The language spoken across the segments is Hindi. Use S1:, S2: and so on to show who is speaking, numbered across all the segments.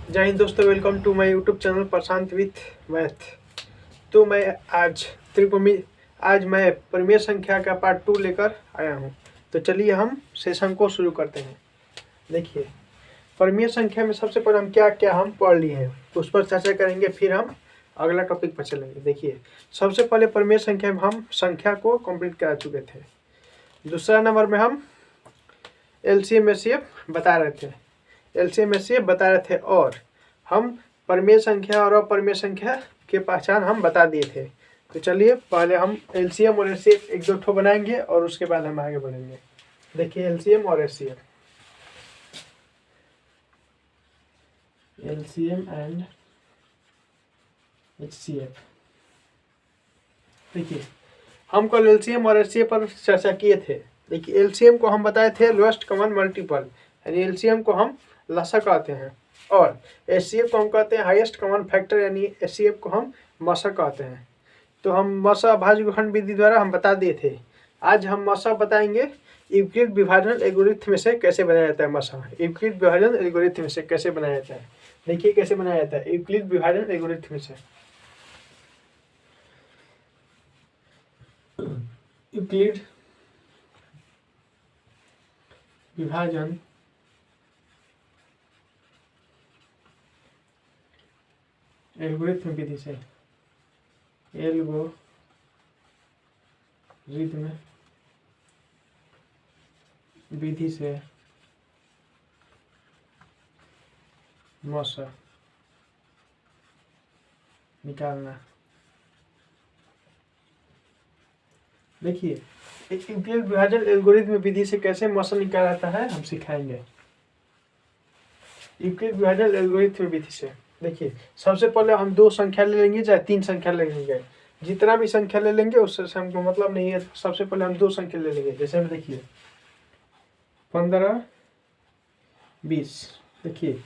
S1: जय हिंद दोस्तों, welcome to my YouTube channel Prashant with math. तो मैं आज मैं परिमेय संख्या का पार्ट 2 लेकर आया हूं। तो चलिए हम सेशन को शुरू करते हैं। देखिए, परिमेय संख्या में सबसे पहले हम क्या हम पढ़ लिए हैं उस पर चर्चा करेंगे, फिर हम अगला टॉपिक पर चलेंगे। देखिए, सबसे पहले परिमेय संख्या में हम संख्या को कंप्लीट करा चुके थे। दूसरा नंबर में हम एलसीएम एचसीएफ बता रहे थे और हम परिमेय संख्या और अपरिमेय संख्या के पहचान हम बता दिए थे। तो चलिए पहले हम एलसीएम और एचसीएफ एक दो ठो बनाएंगे और उसके बाद हम आगे बढ़ेंगे। देखिए, एलसीएम और एचसीएफ, एलसीएम एंड एचसीएफ। देखिए, हम कल एलसीएम और एचसीएफ पर चर्चा किए थे। देखिए, एलसीएम को हम बताए थे लोएस्ट कॉमन मल्टीपल, यानी एलसीएम को हम लसा कहते हैं, और एचसीएफ को हम कहते हैं हाईएस्ट कॉमन फैक्टर, यानी एचसीएफ को हम मसा कहते हैं। तो हम मसा भाज्यखंड विधि द्वारा हम बता दिए थे। आज हम मसा बताएंगे यूक्लिड विभाजन एल्गोरिथम में से कैसे बनाया जाता है। मसा यूक्लिड विभाजन एल्गोरिथम में से कैसे बनाया जाता है। देखिए कैसे बनाया जाता है यूक्लिड विभाजन एल्गोरिथम में से। यूक्लिड विभाजन एल्गोरिथम विधि से, एल्गोरिथम विधि से मसा निकालना। देखिए, एक यूक्लिड विभाजन एल्गोरिथम विधि से कैसे मसा निकाला जाता है हम सिखाएंगे। यूक्लिड विभाजन एल्गोरिथम विधि से देखिए, सबसे पहले हम दो संख्या ले लेंगे, चाहे तीन संख्या ले लेंगे, जितना भी संख्या ले लेंगे उससे हमको मतलब नहीं है। सबसे पहले हम दो संख्या ले लेंगे। जैसे में देखिए 15, 20। देखिए,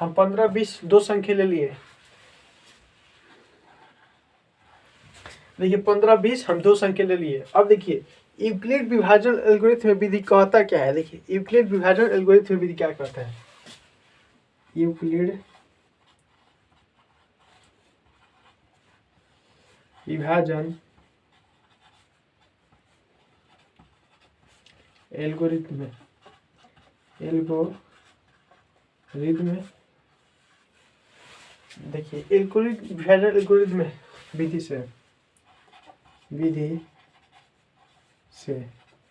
S1: हम 15, 20 दो संख्या ले लिए। देखिए 15, 20 हम दो संख्या ले लिए। अब देखिए, यूक्लिड विभाजन एल्गोरिथम विधि कहता क्या है। देखिए, यूक्लिड विभाजन एल्गोरिथम विधि क्या कहता है। यूक्लिड विभाजन एल्गोरिथम देखिए, यूक्लिड विभाजन एल्गोरिथम विधि से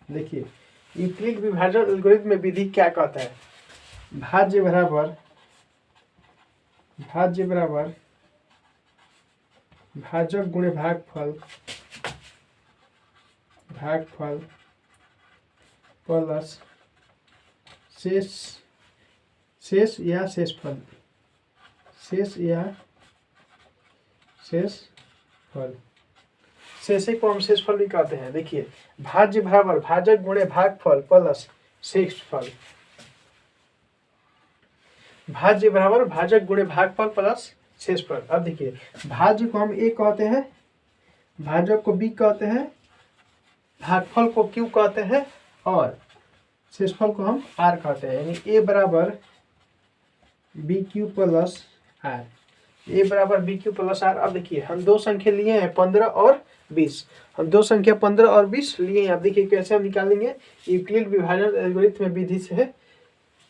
S1: देखिए, यूक्लिड विभाजन एल्गोरिथम विधि क्या कहता है। भाज्य बराबर भाजक गुणे भागफल प्लस शेष या शेषफल शेष को हम शेषफल भी कहते हैं। देखिए, भाज्य बराबर भाजक गुणे भागफल प्लस शेषफल। भाज्य बराबर भाजक गुणे भागफल प्लस शेषफल। अब देखिए, भाज्य को हम ए कहते हैं, भाजक को बी कहते हैं, भागफल को क्यू कहते हैं और शेषफल को हम आर कहते हैं। यानी ए बराबर बी क्यू प्लस आर, ए बराबर बी क्यू प्लस आर। अब देखिए, हम दो संख्या लिए हैं 15 और 20। हम दो संख्या 15 और 20 लिए हैं। अब देखिए कैसे हम निकालेंगे। यूक्लिड विभाजन एल्गोरिथम विधि से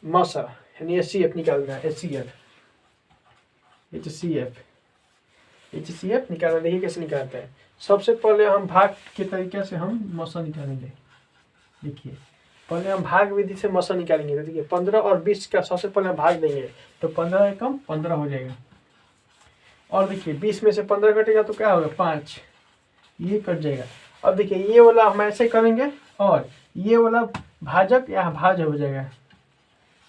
S1: मसा यानी एचसीएफ निकालना है। एचसीएफ निकालना। देखिए कैसे निकालते हैं। सबसे पहले हम भाग के तरीके से हम मसा निकालेंगे। देखिए, पहले हम भाग विधि से मसा निकालेंगे। देखिए, 15 और 20 का सबसे पहले हम भाग देंगे तो 15 एकम 15 हो जाएगा। और देखिए, 20 में से 15 कटेगा तो क्या होगा 5, ये कट जाएगा। अब देखिए, ये वाला हम ऐसे करेंगे और ये वाला भाजक यहाँ भाज हो जाएगा,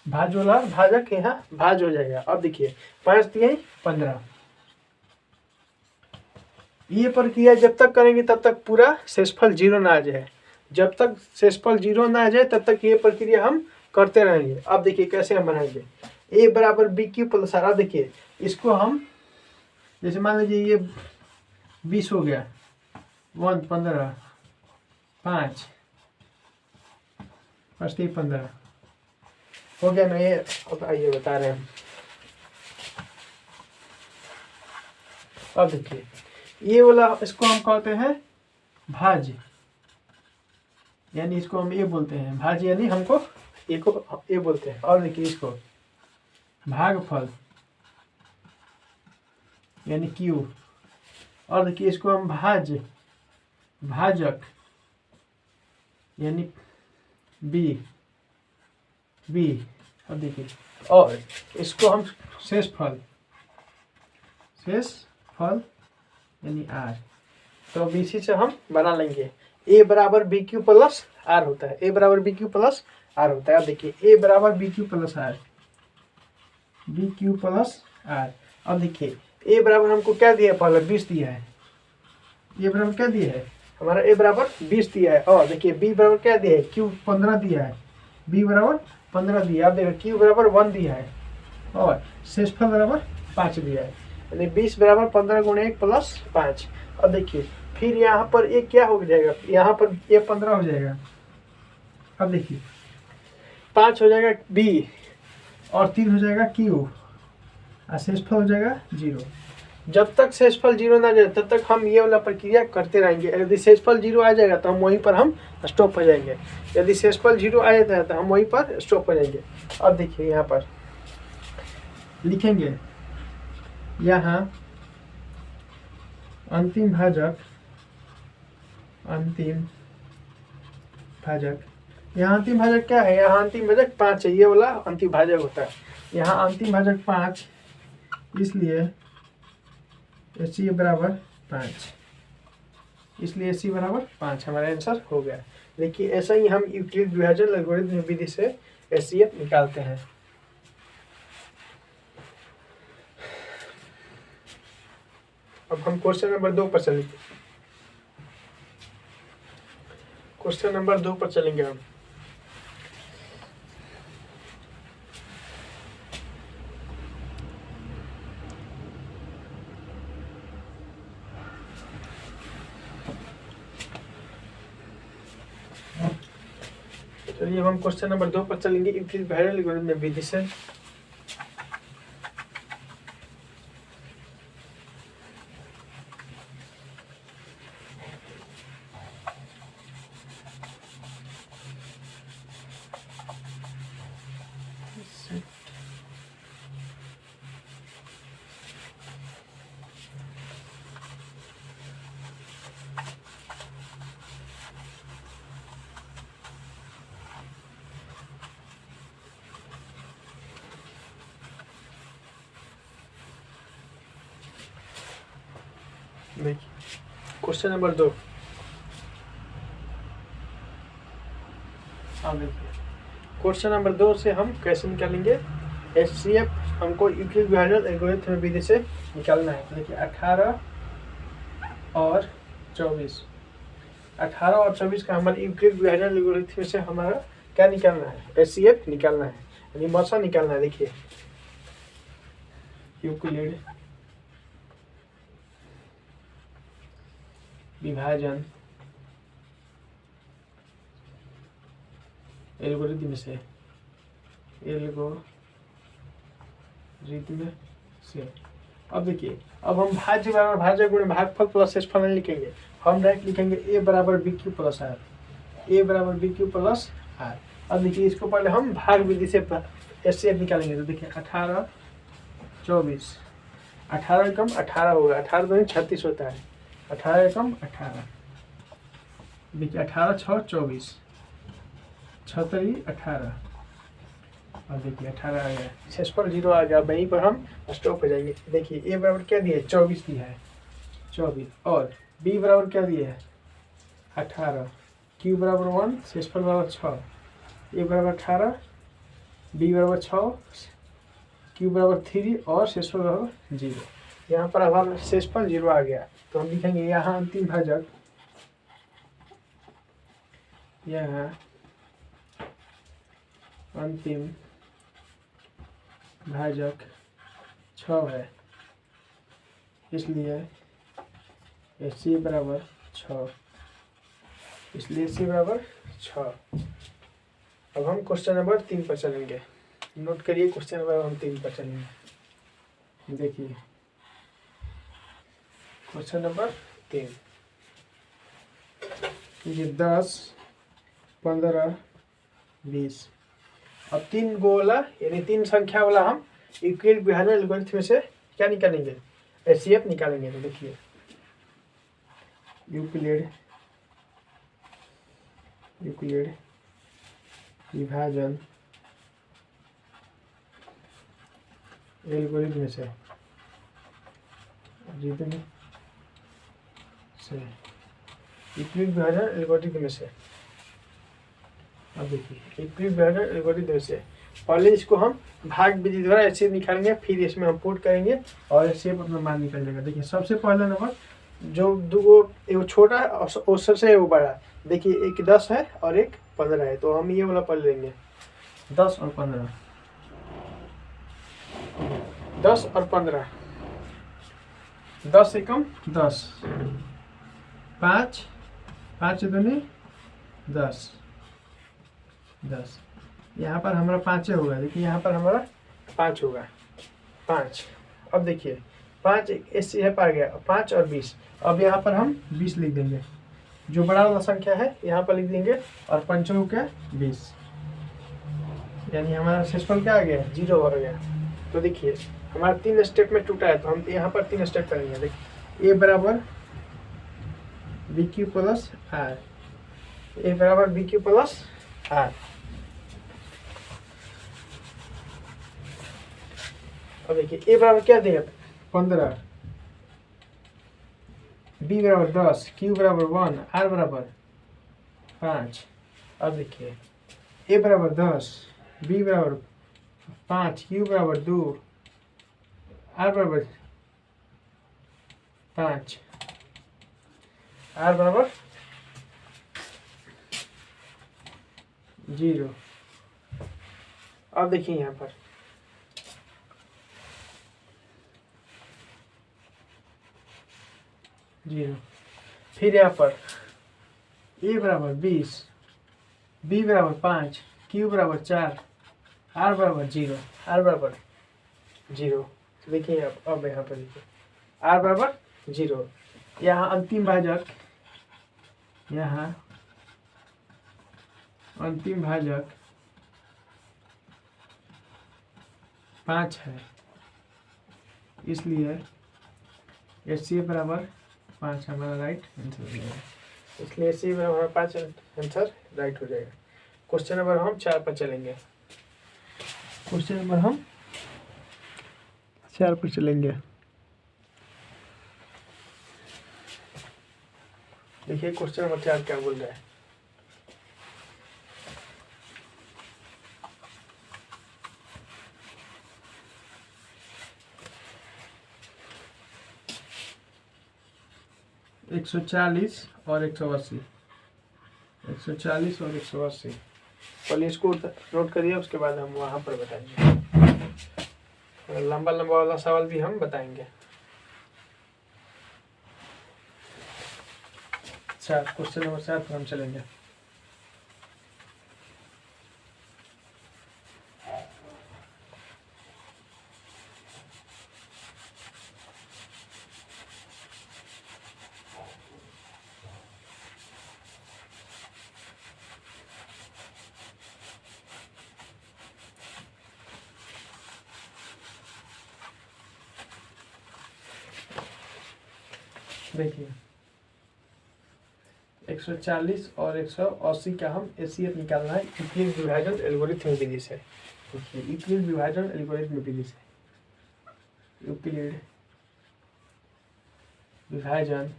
S1: भाज वाला भाजक यहाँ भाज हो जाएगा। अब देखिए, 5 दिए 15। ये प्रक्रिया जब तक करेंगे तब तक पूरा शेषफल 0 ना आ जाए। जब तक शेषफल 0 ना आ जाए तब तक ये प्रक्रिया हम करते रहेंगे। अब देखिए कैसे हम बनाएंगे। ए बराबर बी क्यू प्लस आर। देखिए, इसको हम जैसे मान लीजिए ये 20 हो गया, 1 15 5 5 3 15 हो गया ना। ये अब आइए बता रहे हैं। अब देखिए ये वाला इसको हम कहते हैं भाज्य, यानी इसको हम ए बोलते हैं, भाज्य यानी हमको ए को ए बोलते हैं। और देखिए इसको भागफल यानी क्यू। और देखिए इसको हम भाज्य भाजक यानी बी बी। अब देखिए और इसको हम शेषफल यानी आर। तो अब इसी से हम बना लेंगे ए बराबर बी क्यू प्लस आर होता है, ए बराबर बी क्यू प्लस आर होता है। अब देखिए ए बराबर b q plus r, b q plus r. अब देखिए ए बराबर हमको क्या दिया है, पहले 20 दिया है, ए बराबर क्या दिया है हमारा, ए बराबर 20 दिया है। और देखिए बी बराबर क्या दिया है, क्यू 15 दिया है, बी बराबर 15 दिया है। अब देखिए क्यू बराबर 1 दिया है और शेषफल बराबर 5 दिया है, यानी 20 बराबर 15 गुणे 1 प्लस 5। अब देखिए फिर यहाँ पर ए क्या हो जाएगा, यहाँ पर ए 15 हो जाएगा। अब देखिए 5 हो जाएगा बी और 3 हो जाएगा क्यू और शेषफल हो जाएगा 0। जब तक शेषफल 0 ना जाए तब तक हम ये वाला प्रक्रिया करते रहेंगे। यदि शेषफल 0 आ जाएगा तो हम वहीं पर हम स्टॉप हो जाएंगे, यदि शेषफल 0 आ जाता है तो हम वहीं पर स्टॉप हो जाएंगे। अब देखिए यहाँ पर लिखेंगे, यहाँ अंतिम भाजक यहाँ अंतिम भाजक क्या है, यहाँ अंतिम भाजक 5 है, ये वाला अंतिम भाजक होता है। यहाँ अंतिम भाजक 5, इसलिए एच बराबर 5, इसलिए एच बराबर 5 हमारा आंसर हो गया। देखिए ऐसा ही हम यूक्लिड विभाजन एल्गोरिथम विधि से एचसीएफ निकालते हैं। अब हम क्वेश्चन नंबर 2 पर चलेंगे। क्वेश्चन नंबर 2 पर चलेंगे हम। चलिए हम क्वेश्चन नंबर 2 पर चलेंगे यूक्लिड विभाजन एल्गोरिथम विधि से। देखिए क्वेश्चन नंबर 2, क्वेश्चन नंबर 2 से हम कैसे निकालेंगे एचसीएफ, हमको यूक्लिड विभाजन एल्गोरिथम विधि से निकालना है। देखिए 18 और 24, 18 और 24 का हमारे यूक्लिड विभाजन एल्गोरिथम से हमारा क्या निकालना है, एचसीएफ निकालना है, यानी मौसा निकालना है। देखिए यूक्लिड विभाजन एल्गोरिथम से अब देखिए अब हम भाज्य बराबर भाजक गुणे भागफल प्लस शेषफल नहीं लिखेंगे, हम डायरेक्ट लिखेंगे ए बराबर बी क्यू प्लस आर, ए बराबर बी क्यू प्लस आर। अब देखिए इसको पहले हम भाग विधि से एचसीएफ निकालेंगे। तो देखिए 18 24, 18 एकम 18 होगा, 18 दूनी 36 होता है, 18 एकम 18। देखिए 18 6 24, 6 18 और देखिए 18 आ गया, शेषफल 0 आ गया। वहीं पर हम स्टॉप हो जाएंगे। देखिए ए बराबर क्या दिया है, 24 दिया है, 24। और बी बराबर क्या दिया है 18, क्यू बराबर 1, शेषफल बराबर 6, ए बराबर 18, बी बराबर 6, क्यू बराबर 3 और शेषफल बराबर 0। यहाँ पर हमारा शेषफल 0 आ गया, तो हम लिखेंगे यहाँ अंतिम भाजक, यहाँ अंतिम भाजक 6 है, इसलिए एच बराबर 6, इसलिए एच बराबर 6। अब हम क्वेश्चन नंबर 3 पर चलेंगे। नोट करिए क्वेश्चन नंबर हम 3 पर चलेंगे। देखिए क्वेश्चन नंबर 3, ये 10, 15, 20। अब 3 गो वाला यानी 3 संख्या वाला हम यूक्लिड विभाजन एल्गोरिथम में से क्या निकालेंगे, एचसीएफ निकालेंगे। तो देखिए यूक्लिड विभाजन एल्गोरिथम में से यूक्लिड विभाजन एल्गोरिथम में से, अब देखिए यूक्लिड विभाजन एल्गोरिथम में से पहले इसको हम भाग विधि द्वारा ऐसे निकालेंगे, फिर इसमें हम पुट करेंगे और ऐसे अपना मान निकल जाएगा। देखिए सबसे पहला नंबर जो दो एगो छोटा है और सबसे एगो बड़ा, देखिए एक 10 है और एक 15 है, तो हम ये वाला पढ़ लेंगे 10 और 15, 10 और 15, 10 एकम 10, 5 5 दूनी 10, 10 यहाँ पर हमारा 5 होगा। देखिए यहाँ पर हमारा 5 होगा, 5। अब देखिए 5 ऐसे है पा गया, 5 और 20। अब यहाँ पर हम 20 लिख देंगे, जो बड़ा वाला संख्या है यहाँ पर लिख देंगे, और 5 क्या 20, यानी हमारा शेषफल क्या आ गया 0 हो गया। तो देखिए हमारा 3 स्टेप में टूटा है, तो हम यहाँ पर 3 स्टेप करेंगे। देखिए ए बराबर बी क्यू प्लस आर, ए बराबर बी क्यू प्लस आर। अब देखिए ए बराबर क्या देगा 15, बी बराबर 10, क्यू बराबर 1, आर बराबर 5। अब देखिए ए बराबर 10, बी बराबर 5, क्यू बराबर 2, आर बराबर 5, आर बराबर 0। अब देखिए यहाँ पर जीरो, फिर यहाँ पर ए बराबर 20, बी बराबर 5, क्यू बराबर 4, आर बराबर 0, आर बराबर 0। तो देखिए अब यहाँ पर देखिए आर बराबर 0। यहाँ अंतिम भाजक, यहाँ अंतिम भाजक 5 है, इसलिए एचसीएफ बराबर 5 हमारा राइट आंसर हो जाएगा, इसलिए एचसीएफ बराबर 5 आंसर राइट हो जाएगा। क्वेश्चन नंबर हम 4 पर चलेंगे। क्वेश्चन नंबर हम 4 पर चलेंगे। देखिए क्वेश्चन नंबर 4 क्या बोल रहा है। एक 140 और 180, 140 और 180। पहले इसको नोट करिए, उसके बाद हम वहाँ पर बताएंगे। लंबा लंबा वाला सवाल भी हम बताएंगे। अच्छा क्वेश्चन नंबर 7 पर हम चलेंगे। देखिए 140 और 180 का हम एचसीएफ निकालना है यूक्लिड विभाजन एल्गोरिथम विधि से। देखिए यूक्लिड विभाजन एल्गोरिथम विधि से, यूक्लिड विभाजन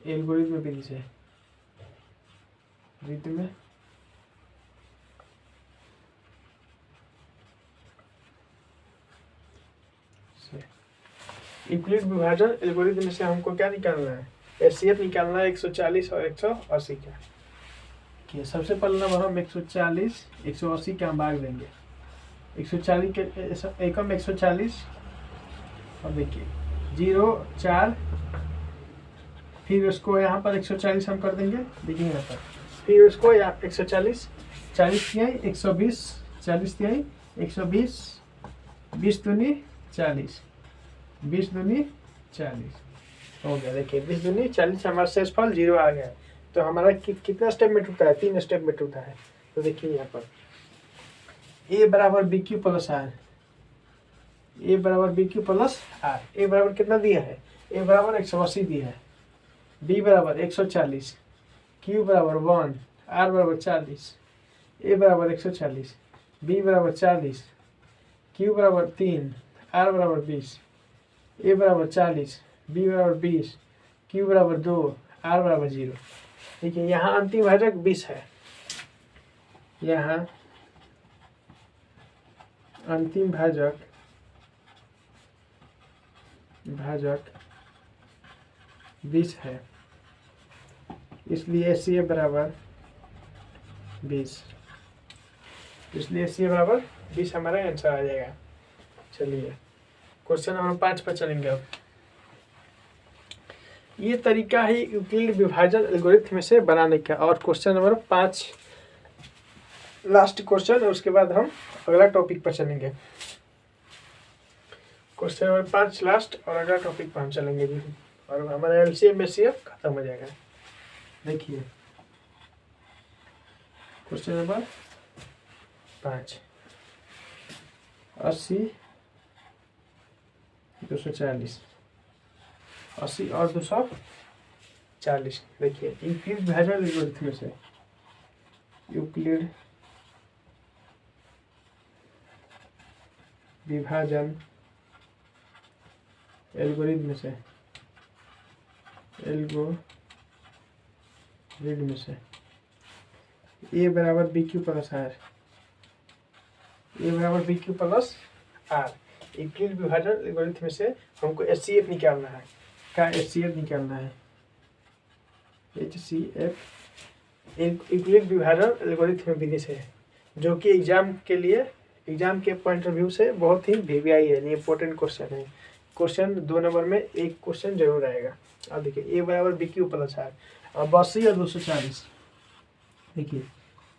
S1: एल्गोरिथम विधि से, विधि में यूक्लिड विभाजन एल्गोरिथम से हमको क्या निकालना है, एचसीएफ निकालना है 140 और 180 का। सबसे पहला नंबर हम 140 180 का हम भाग देंगे। 140 के एकम 140, और देखिए 0 4, फिर उसको यहाँ पर 140 हम कर देंगे। देखिए यहाँ पर फिर उसको यहाँ 140, 40 तिहाई 120, 40 तिहाई 120, 20 दूनी 40, 20 दूनी 40 हो गया। देखिए 20 दूनी 40, हमारा शेषफल 0 आ गया। तो हमारा कितना स्टेप में टूटा है? 3 स्टेप में टूटा है। तो देखिए यहाँ पर a बराबर b q plus r, a बराबर b q plus r. a बराबर कितना दिया है? a बराबर 180 दिया है, b बराबर 140, q बराबर 1, r बराबर 40, a बराबर 140, b बराबर 40, q बराबर 3, r बराबर 20, a बराबर 40, b बराबर 20, q बराबर 2, r बराबर 0। देखिए यहाँ अंतिम भाजक 20 है, यहाँ अंतिम भाजक 20 है, इसलिए HCF बराबर 20, इसलिए HCF बराबर 20 हमारा आंसर आ जाएगा। चलिए क्वेश्चन नंबर 5 पर चलेंगे। अब ये तरीका है यूक्लिड विभाजन एल्गोरिथम में से बनाने का। और क्वेश्चन नंबर 5 लास्ट क्वेश्चन, और उसके बाद हम अगला टॉपिक पर चलेंगे। क्वेश्चन नंबर 5 लास्ट, और अगला टॉपिक पर हम चलेंगे भी, और हमारा LCM HCF खत्म हो जाएगा। देखिए क्वेश्चन नंबर 5, 80 240, 80 और 240। देखिए यूक्लिड विभाजन एल्गोरिथम में से, यूक्लिड विभाजन एल्गोरिथम में से, एल्गोरिथम में से a बराबर b q plus r, a बराबर b q plus r. Euclid विभाजन एल्गोरिथम में से हमको HCF निकालना है। क्या HCF निकालना है? HCF यूक्लिड विभाजन एल्गोरिथम विधि से, जो कि एग्जाम के पॉइंट ऑफ व्यू से बहुत ही VVI है, इंपॉर्टेंट क्वेश्चन है। क्वेश्चन 2 नंबर में एक क्वेश्चन जरूर आएगा। अब देखिए a बराबर बी क्यू प्लस आर, अब 80 और 240। देखिए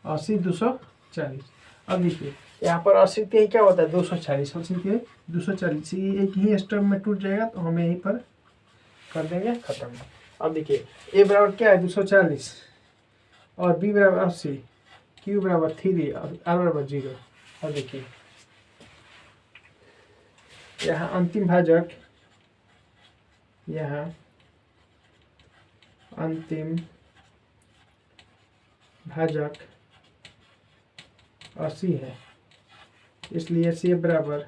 S1: 80 240। अब देखिए यहाँ पर 80 के क्या होता है? 240, 80 के 240, ये एक ही स्टेप में टूट जाएगा, तो हम यहीं पर कर देंगे खत्म। अब देखिए a बराबर क्या है? 240, और b बराबर 80, q बराबर 3 और r बराबर 0। अब देखिए यहाँ अंतिम भाजक, यहाँ अंतिम भाजक 80 है, इसलिए HCF बराबर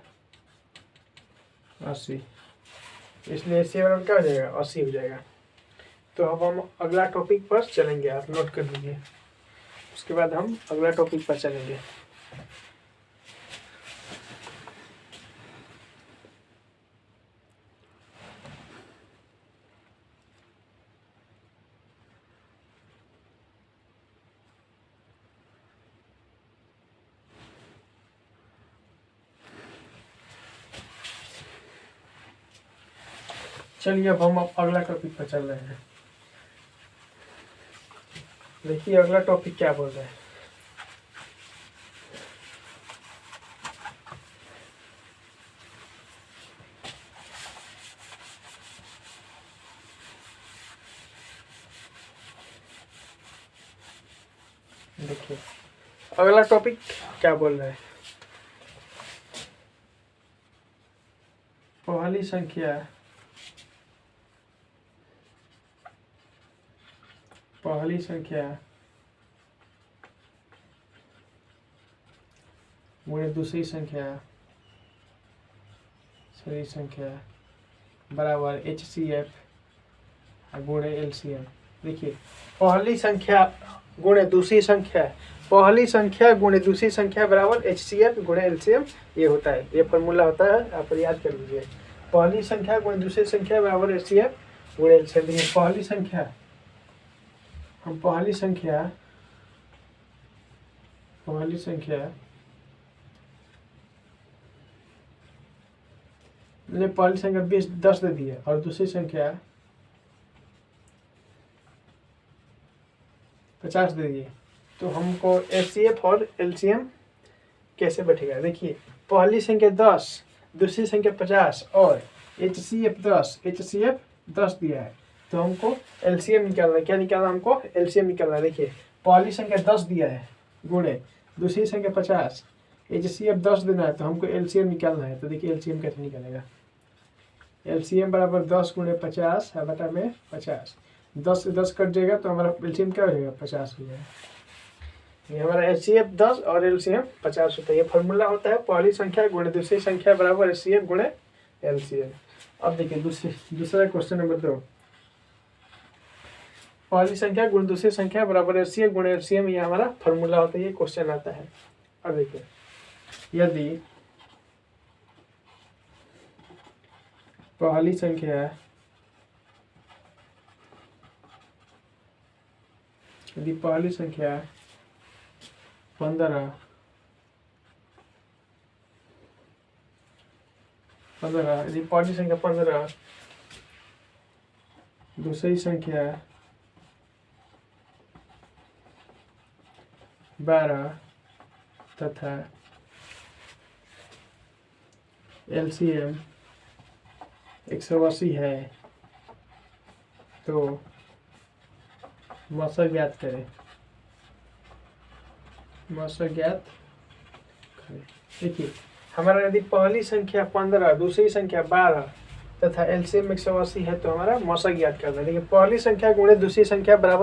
S1: 80, इसलिए HCF बराबर क्या हो जाएगा? 80 हो जाएगा। तो अब हम अगला टॉपिक पर चलेंगे, आप नोट कर लीजिए। उसके बाद हम अगला टॉपिक पर चलेंगे। चलिए अब हम अगला टॉपिक पर चल रहे हैं। देखिए अगला टॉपिक क्या बोल रहा है। देखिए अगला टॉपिक क्या बोल रहा है। पहली संख्या गुणे दूसरी संख्या बराबर HCF गुणे LCM। देखिए पहली संख्या गुणे दूसरी संख्या, पहली संख्या गुणे दूसरी संख्या बराबर HCF गुणे LCM, ये होता है, ये फॉर्मूला होता है, आप याद कर लीजिए। पहली संख्या गुणे दूसरी संख्या बराबर HCF गुणे LCM। देखिए पहली संख्या, हम पहली संख्या पहली संख्या 10 दे दी है, और दूसरी संख्या 50 दे दी है। तो हमको HCF और LCM कैसे बैठेगा? देखिए पहली संख्या 10 दूसरी संख्या 50 और HCF 10 दिया है, तो हमको LCM निकालना है। क्या निकालना हमको? LCM निकालना है। देखिए पहली संख्या 10 दिया है गुणे दूसरी संख्या 50, HCF 10 देना है, तो हमको LCM निकालना है। तो देखिए LCM कैसे निकालेगा? LCM बराबर 10 गुणे 50 बटा में 50, 10 से 10 कट जाएगा तो हमारा LCM क्या हो जाएगा? 50 हो जाएगा। ये हमारा HCF 10 और LCM 50 होता है। ये फॉर्मूला होता है पहली संख्या गुणे दूसरी संख्या बराबर HCF गुणे LCM। अब देखिए दूसरा क्वेश्चन नंबर 2, पहली संख्या गुणे दूसरी संख्या बराबर HCF गुणे LCM, ये हमारा फॉर्मूला होता है। ये क्वेश्चन आता है। अब देखिए यदि पहली संख्या 15 यदि पहली संख्या 15, दूसरी संख्या 12 तथा LCM 180 है, तो मौसा ज्ञात करें। देखिए हमारा यदि पहली संख्या 15, दूसरी संख्या 12 तथा LCM 180 है, तो हमारा मौसा ज्ञात करना है। देखिए पहली संख्या गुणे दूसरी संख्या बराबर